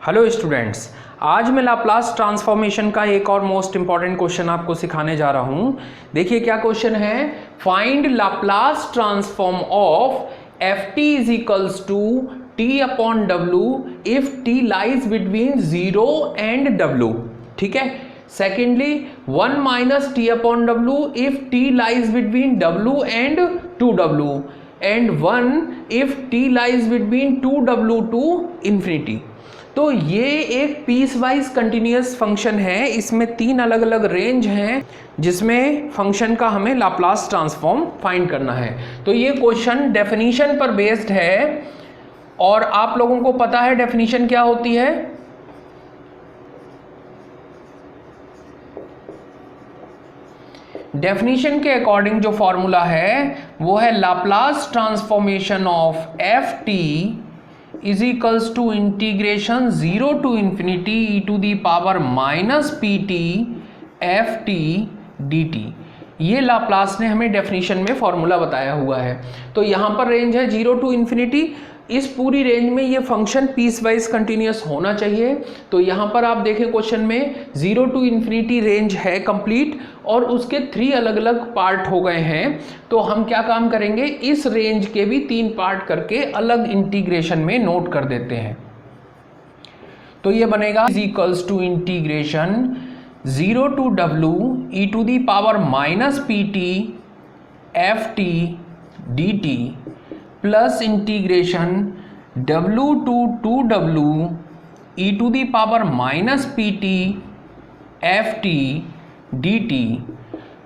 Hello students, आज मैं Laplace transformation का एक और मोस्ट इंपॉर्टेंट क्वेश्चन आपको सिखाने जा रहा हूं। देखिए क्या क्वेश्चन है। Find Laplace transform of f t is equals to T upon W if T lies between 0 and W. ठीक है। Secondly 1 minus t upon W if T lies between W and 2w and 1 if T lies between 2w to infinity. तो ये एक piece wise continuous function है। इसमें तीन अलग अलग रेंज हैं जिसमें फंक्शन का हमें लाप्लास ट्रांसफॉर्म फाइंड करना है। तो ये क्वेश्चन डेफिनीशन पर बेस्ड है और आप लोगों को पता है डेफिनीशन क्या होती है। डेफिनीशन के अकॉर्डिंग जो फॉर्मूला है वो है Laplace transformation of f t is equals to integration 0 to infinity e to the power minus p t f t d t. ये लाप्लास ने हमें डेफिनेशन में फॉर्मूला बताया हुआ है। तो यहाँ पर रेंज है 0 टू इंफिनिटी। इस पूरी रेंज में ये फंक्शन पीस वाइज कंटिन्यूअस होना चाहिए। तो यहाँ पर आप देखें क्वेश्चन में 0 टू इंफिनिटी रेंज है कंप्लीट और उसके 3 अलग अलग पार्ट हो गए हैं। तो हम क्या काम करेंगे, इस रेंज के भी 3 पार्ट करके अलग इंटीग्रेशन में नोट कर देते हैं। तो ये बनेगा is equals to integration 0 to डब्ल्यू e to the power minus p t f t d t plus integration w to 2w e to the power minus p t f t d t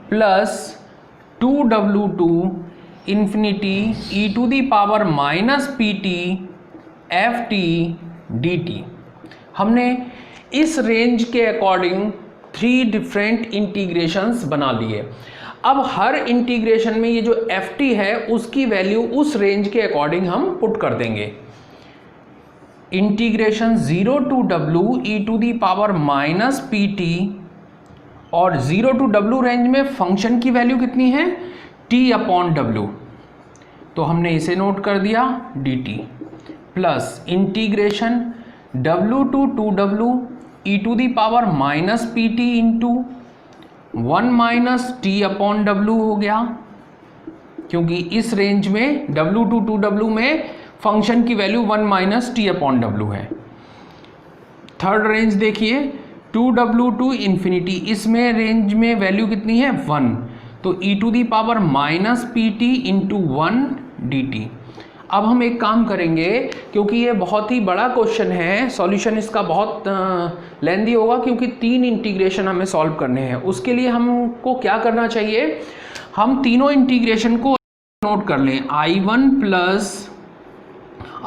plus 2w to infinity e to the power minus p t f t d t. हमने इस range के according 3 different integrations बना लिए। अब हर integration में ये जो F T है उसकी वैल्यू उस रेंज के अकॉर्डिंग हम पुट कर देंगे। इंटीग्रेशन 0 टू डब्ल्यू e to the power minus p t और 0 टू डब्ल्यू रेंज में फंक्शन की वैल्यू कितनी है, टी अपॉन डब्ल्यू। तो हमने इसे नोट कर दिया d t plus integration w to 2w e to the power minus p t into 1 minus t upon डब्ल्यू हो गया, क्योंकि इस रेंज में w टू 2w में फंक्शन की वैल्यू 1 माइनस टी अपॉन डब्ल्यू है। थर्ड रेंज देखिए 2w टू इंफिनिटी, इसमें रेंज में वैल्यू कितनी है 1। तो e to the power minus p t into 1 d t. अब हम एक काम करेंगे, क्योंकि ये बहुत ही बड़ा क्वेश्चन है, सॉल्यूशन इसका बहुत लेंदी होगा क्योंकि 3 इंटीग्रेशन हमें सॉल्व करने हैं। उसके लिए हमको क्या करना चाहिए, हम तीनों इंटीग्रेशन को नोट कर लें, I1 plus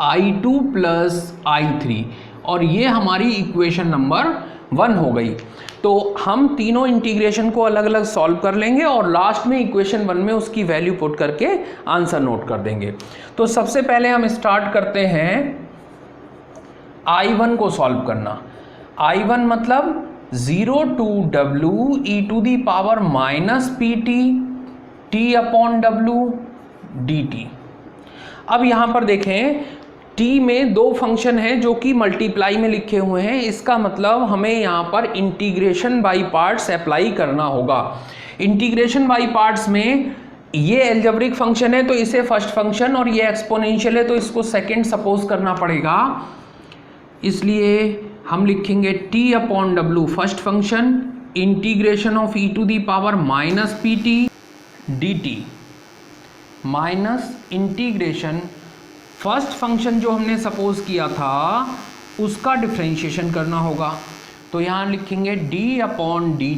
I2 plus I3, और ये हमारी इक्वेशन नंबर 1 हो गई। तो हम तीनों इंटीग्रेशन को अलग अलग सॉल्व कर लेंगे और लास्ट में इक्वेशन 1 में उसकी वैल्यू पुट करके आंसर नोट कर देंगे। तो सबसे पहले हम स्टार्ट करते हैं I1 को सॉल्व करना। I1 मतलब 0 टू डब्ल्यू e to the power minus p T T upon W D t. अब यहाँ पर देखें t में 2 फंक्शन हैं जो कि मल्टीप्लाई में लिखे हुए हैं। इसका मतलब हमें यहाँ पर इंटीग्रेशन बाई पार्ट्स अप्लाई करना होगा। इंटीग्रेशन बाई पार्ट्स में ये एल्जेब्रिक फंक्शन है तो इसे फर्स्ट फंक्शन, और ये एक्सपोनेंशियल है तो इसको सेकंड सपोज करना पड़ेगा। इसलिए हम लिखेंगे t अपॉन डब्ल्यू first function integration of e to the power minus p t d t minus integration first function जो हमने सपोज किया था उसका डिफरेंशिएशन करना होगा। तो यहाँ लिखेंगे d upon d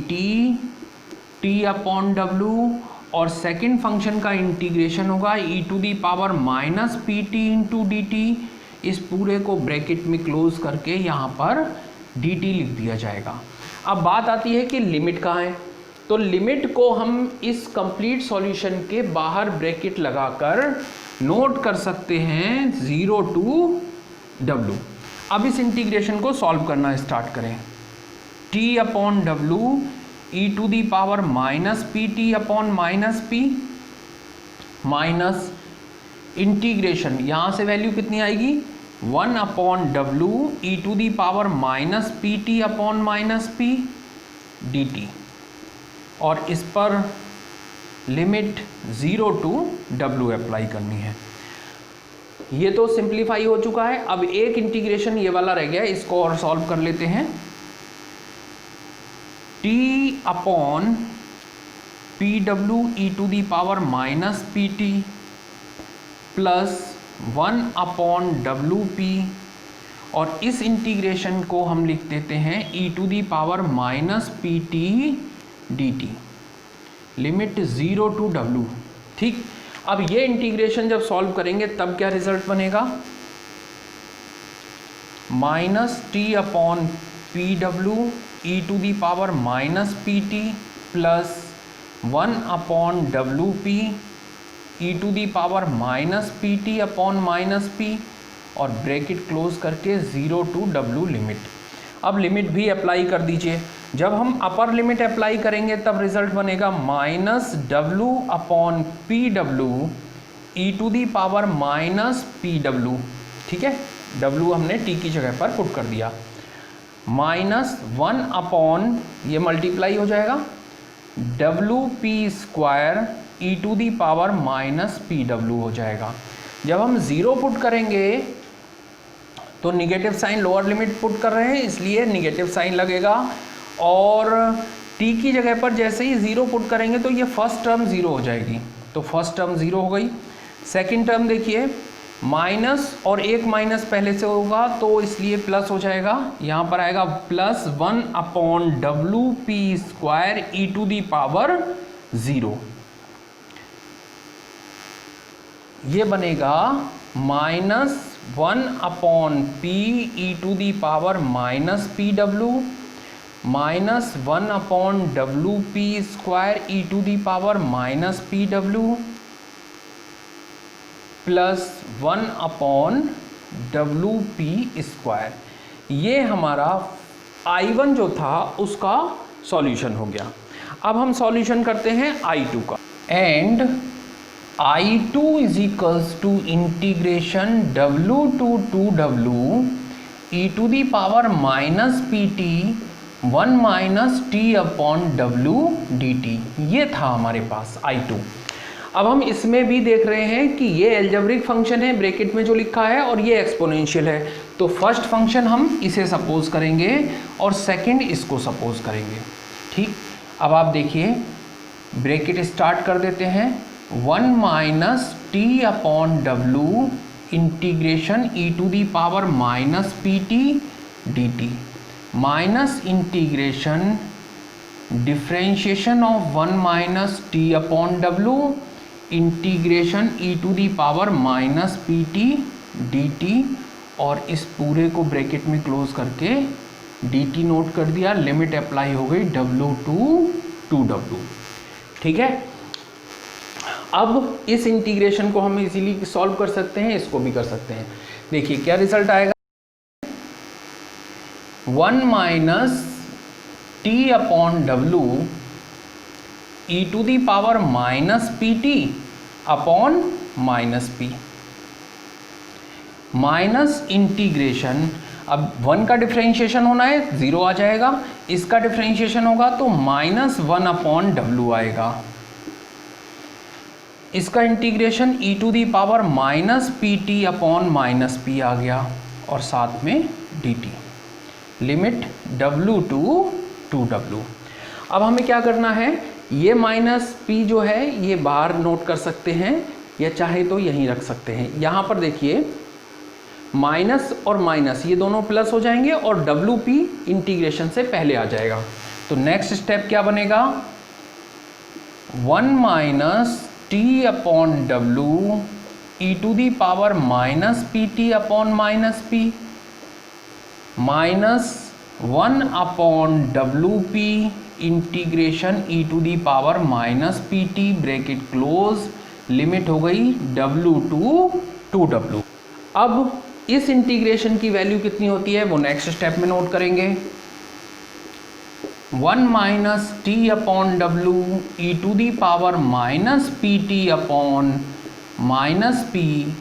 t upon डब्ल्यू, और सेकेंड फंक्शन का इंटीग्रेशन होगा e to the power minus p t into d t. इस पूरे को ब्रैकेट में क्लोज करके यहाँ पर डी टी लिख दिया जाएगा। अब बात आती है कि लिमिट कहाँ है। तो लिमिट को हम इस कंप्लीट सॉल्यूशन के बाहर ब्रैकेट लगाकर नोट कर सकते हैं 0 टू डब्ल्यू। अब इस इंटीग्रेशन को सॉल्व करना स्टार्ट करें। t अपॉन डब्ल्यू e to the power minus p t upon minus p minus integration, यहाँ से वैल्यू कितनी आएगी 1 अपॉन डब्लू e to the power minus p t upon minus p d t, और इस पर लिमिट 0 टू w अप्लाई करनी है। ये तो सिंप्लीफाई हो चुका है। अब एक इंटीग्रेशन ये वाला रह गया, इसको और सॉल्व कर लेते हैं। t अपॉन पी डब्ल्यू e to the power minus p t plus 1 upon डब्ल्यू पी, और इस इंटीग्रेशन को हम लिख देते हैं e to the power minus p t d t, limit 0 to w। ठीक, अब ये इंटीग्रेशन जब सॉल्व करेंगे तब क्या रिजल्ट बनेगा, माइनस टी अपॉन पी डब्ल्यू e to the power minus p t plus 1 upon डब्ल्यू p e to the power minus p t upon minus p, और ब्रैकेट क्लोज करके 0 टू w लिमिट। अब limit भी apply कर दीजिए। जब हम अपर लिमिट अप्लाई करेंगे तब रिजल्ट बनेगा minus W upon P W e to the power minus P W. ठीक है, डब्लू हमने टी की जगह पर पुट कर दिया, माइनस 1 अपॉन ये मल्टीप्लाई हो जाएगा W P square e to the power minus P W हो जाएगा। जब हम 0 पुट करेंगे तो negative sign, lower limit put कर रहे हैं इसलिए निगेटिव साइन लगेगा, और t की जगह पर जैसे ही 0 पुट करेंगे तो ये फर्स्ट टर्म 0 हो जाएगी, तो फर्स्ट टर्म 0 हो गई। सेकंड टर्म देखिए, माइनस और एक माइनस पहले से होगा तो इसलिए प्लस हो जाएगा, यहाँ पर आएगा प्लस 1 अपॉन डब्लू P square e to the power 0। ये बनेगा minus 1 upon P e to the power minus P W minus 1 upon डब्लू P square e to the power minus P W plus 1 upon डब्लू P square. ये हमारा I1 जो था उसका solution हो गया। अब हम सॉल्यूशन करते हैं I2 का, and I2 is equals to integration w to 2w e to the power minus p t 1 minus t upon डब्लू डी टी। ये था हमारे पास I2। अब हम इसमें भी देख रहे हैं कि ये एल्जेब्रिक फंक्शन है ब्रैकेट में जो लिखा है, और ये एक्सपोनेंशियल है, तो फर्स्ट फंक्शन हम इसे सपोज करेंगे और सेकंड इसको सपोज करेंगे। ठीक, अब आप देखिए ब्रैकेट स्टार्ट कर देते हैं, 1 माइनस टी अपॉन डब्लू integration e to the power minus p t d t minus integration differentiation of 1 minus t upon डब्लू integration e to the power minus p t d t, और इस पूरे को bracket में close करके D T note कर दिया, limit apply हो गई w टू 2w। ठीक है, अब इस इंटीग्रेशन को हम इजीली सॉल्व कर सकते हैं, इसको भी कर सकते हैं। देखिए क्या रिजल्ट आएगा, 1 माइनस टी अपॉन डब्लू e to the power minus p t upon minus p minus integration, अब 1 का डिफ्रेंशिएशन होना है 0 आ जाएगा, इसका डिफ्रेंशिएशन होगा तो माइनस 1 अपॉन डब्लू आएगा, इसका integration e to the power minus p t upon minus p आ गया, और साथ में d t, limit w to 2w। अब हमें क्या करना है, ये माइनस p जो है ये बाहर नोट कर सकते हैं, या चाहे तो यहीं रख सकते हैं। यहाँ पर देखिए माइनस और माइनस ये दोनों प्लस हो जाएंगे, और wp इंटीग्रेशन से पहले आ जाएगा। तो नेक्स्ट स्टेप क्या बनेगा, 1 माइनस टी अपॉन डब्लू e to the power minus p t upon minus p minus 1 upon डब्लू p integration e to the power minus p t bracket close, limit हो गई w टू 2w। अब इस integration की value कितनी होती है वो नेक्स्ट स्टेप में नोट करेंगे, 1 माइनस टी अपॉन डब्लू e to the power minus p t upon minus p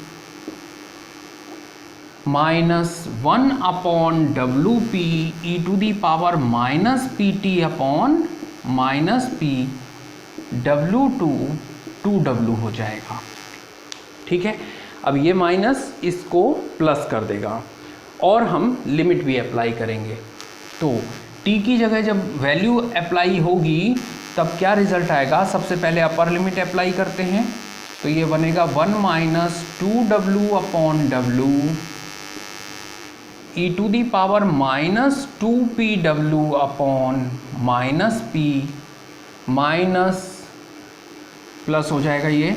minus 1 upon डब्लू p e to the power minus p t upon minus p W2 2W हो जाएगा। ठीक है, अब ये माइनस इसको प्लस कर देगा और हम लिमिट भी अप्लाई करेंगे। तो t की जगह जब वैल्यू अप्लाई होगी तब क्या रिजल्ट आएगा, सबसे पहले अपर लिमिट अप्लाई करते हैं, तो ये बनेगा 1 minus 2W upon W e to the power minus 2PW upon minus P minus plus हो जाएगा ये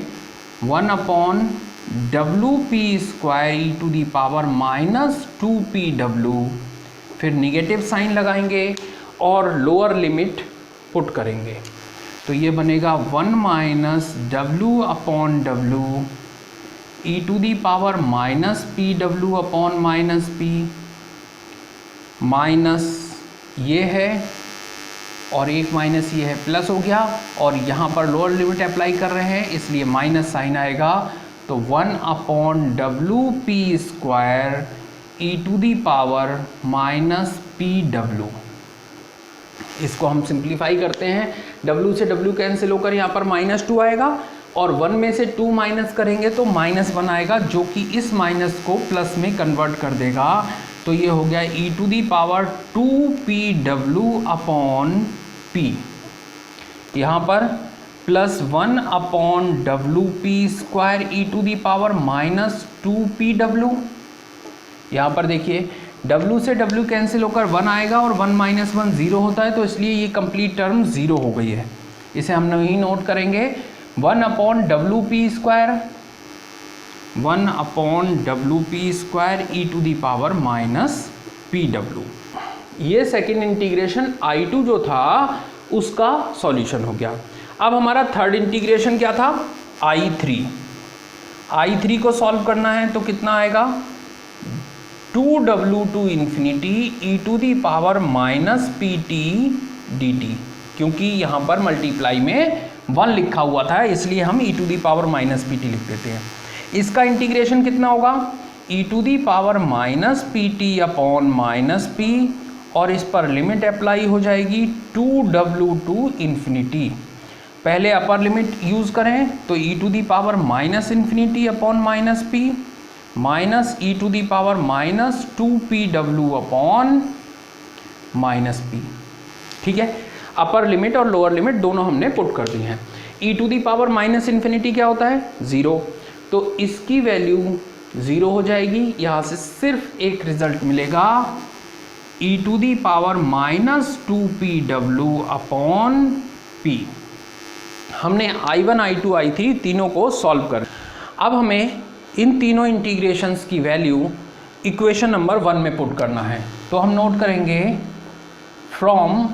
1 upon WP square e to the power minus 2PW, फिर निगेटिव साइन लगाएंगे और लोअर लिमिट पुट करेंगे, तो ये बनेगा 1 minus W upon W e to the power minus PW upon minus P minus ये है और एक माइनस ये है, प्लस हो गया और यहाँ पर लोअर लिमिट अप्लाई कर रहे हैं इसलिए माइनस साइन आएगा, तो 1 upon WP square e to the power minus PW। इसको हम सिंप्लीफाई करते हैं, W से W कैंसिल होकर यहाँ पर -2 आएगा और 1 में से 2 माइनस करेंगे तो -1 आएगा, जो कि इस माइनस को प्लस में कन्वर्ट कर देगा, तो ये हो गया e to the power 2PW upon P। यहाँ पर plus 1 upon WP square e to the power minus 2PW। यहाँ पर देखिए W से W कैंसिल होकर 1 आएगा और 1 माइनस 1 0 होता है, तो इसलिए ये कंप्लीट टर्म 0 हो गई है, इसे हम नहीं नोट करेंगे। 1 upon WP square 1 upon WP square e to the power minus PW। ये सेकेंड इंटीग्रेशन I2 जो था उसका सॉल्यूशन हो गया। अब हमारा थर्ड इंटीग्रेशन क्या था, I3। I3 को सॉल्व करना है तो कितना आएगा 2W to infinity e to the power minus PT dt, क्योंकि यहाँ पर मल्टीप्लाई में 1 लिखा हुआ था इसलिए हम e to the power minus PT लिख देते हैं। इसका इंटीग्रेशन कितना होगा e to the power minus PT upon minus P और इस पर लिमिट अप्लाई हो जाएगी 2W टू इन्फिनिटी। पहले अपर लिमिट यूज़ करें तो e to the power minus infinity upon minus P minus e to the power minus 2PW upon minus P। ठीक है, अपर लिमिट और लोअर लिमिट दोनों हमने पुट कर दी हैं। E to the power minus infinity क्या होता है 0, तो इसकी वैल्यू 0 हो जाएगी। यहाँ से सिर्फ एक रिजल्ट मिलेगा e to the power minus 2PW upon P। हमने I1 I2 I3 तीनों को सॉल्व कर, अब हमें इन तीनों इंटीग्रेशंस की वैल्यू इक्वेशन नंबर 1 में पुट करना है, तो हम नोट करेंगे फ्रॉम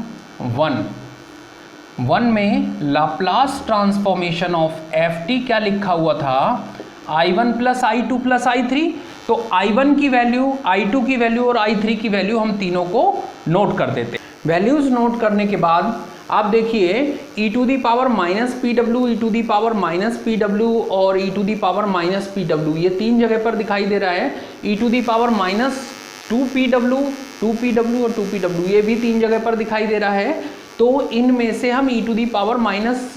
1 में लाप्लास ट्रांसफॉर्मेशन ऑफ ft क्या लिखा हुआ था I1 plus I2 plus I3, तो I1 की वैल्यू, I2 की वैल्यू और I3 की वैल्यू हम तीनों को नोट कर देते हैं। वैल्यूज नोट करने के बाद आप देखिए e to the power minus PW, e to the power minus PW और e to the power minus PW, ये 3 जगह पर दिखाई दे रहा है। E to the power minus 2PW और 2PW ये भी 3 जगह पर दिखाई दे रहा है, तो इनमें से हम e to the power minus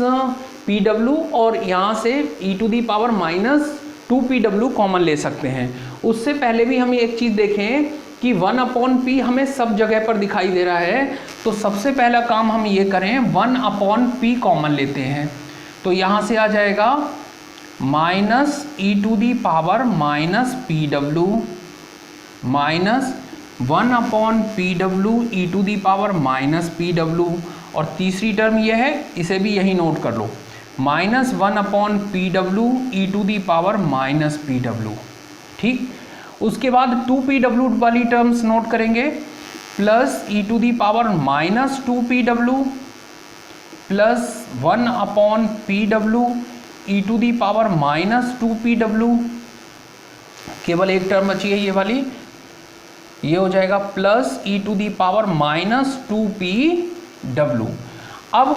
PW और यहाँ से e to the power minus 2PW common ले सकते हैं। उससे पहले भी हम एक चीज़ देखें कि 1 अपॉन P हमें सब जगह पर दिखाई दे रहा है, तो सबसे पहला काम हम ये करें 1 अपॉन P कॉमन लेते हैं, तो यहाँ से आ जाएगा minus e to the power minus PW minus 1 upon PW e to the power minus PW, और तीसरी टर्म ये है, इसे भी यही नोट कर लो, minus 1 upon PW e to the power minus PW। ठीक, उसके बाद 2PW वाली टर्म्स नोट करेंगे, plus e to the power minus 2PW plus 1 upon PW e to the power minus 2PW। केवल एक टर्म बची है ये वाली, ये हो जाएगा plus e to the power minus 2PW। अब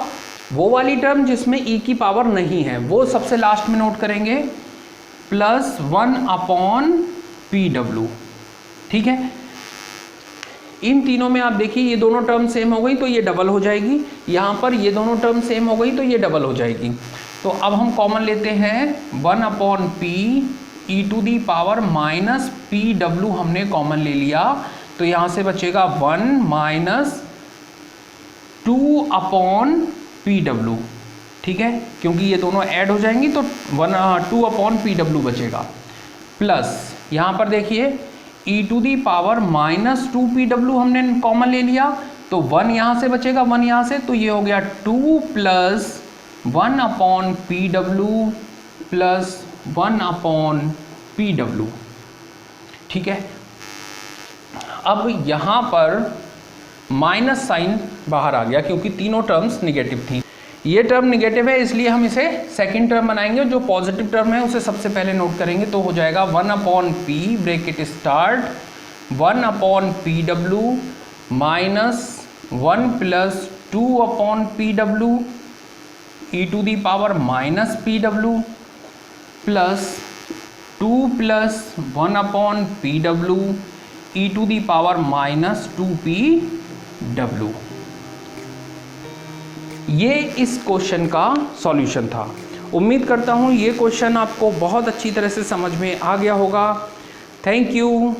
वो वाली टर्म जिसमें e की पावर नहीं है वो सबसे लास्ट में नोट करेंगे, प्लस 1 अपॉन PW। ठीक है, इन तीनों में आप देखिए ये दोनों टर्म सेम हो गई तो ये डबल हो जाएगी, यहाँ पर ये दोनों टर्म सेम हो गई तो ये डबल हो जाएगी। तो अब हम कॉमन लेते हैं 1/p e to the power minus P W हमने कॉमन ले लिया, तो यहाँ से बचेगा 1 माइनस 2/pw, ठीक है, क्योंकि ये दोनों ऐड हो जाएंगी तो 2/pw बचेगा, प्लस यहाँ पर देखिए e to the power minus 2pw हमने कॉमन ले लिया तो 1 यहाँ से बचेगा, 1 यहाँ से, तो ये हो गया 2 प्लस 1/pw प्लस 1/pw, ठीक है। अब यहाँ पर माइनस साइन बाहर आ गया क्योंकि तीनों टर्म्स निगेटिव थी। ये टर्म निगेटिव है इसलिए हम इसे सेकंड टर्म बनाएंगे, जो पॉजिटिव टर्म है उसे सबसे पहले नोट करेंगे, तो हो जाएगा 1/p bracket start 1/pw minus 1 plus 2/pw e to the power minus pw plus 2 plus 1/pw e to the power minus 2pw। ये इस क्वेश्चन का सॉल्यूशन था। उम्मीद करता हूँ ये क्वेश्चन आपको बहुत अच्छी तरह से समझ में आ गया होगा। Thank you.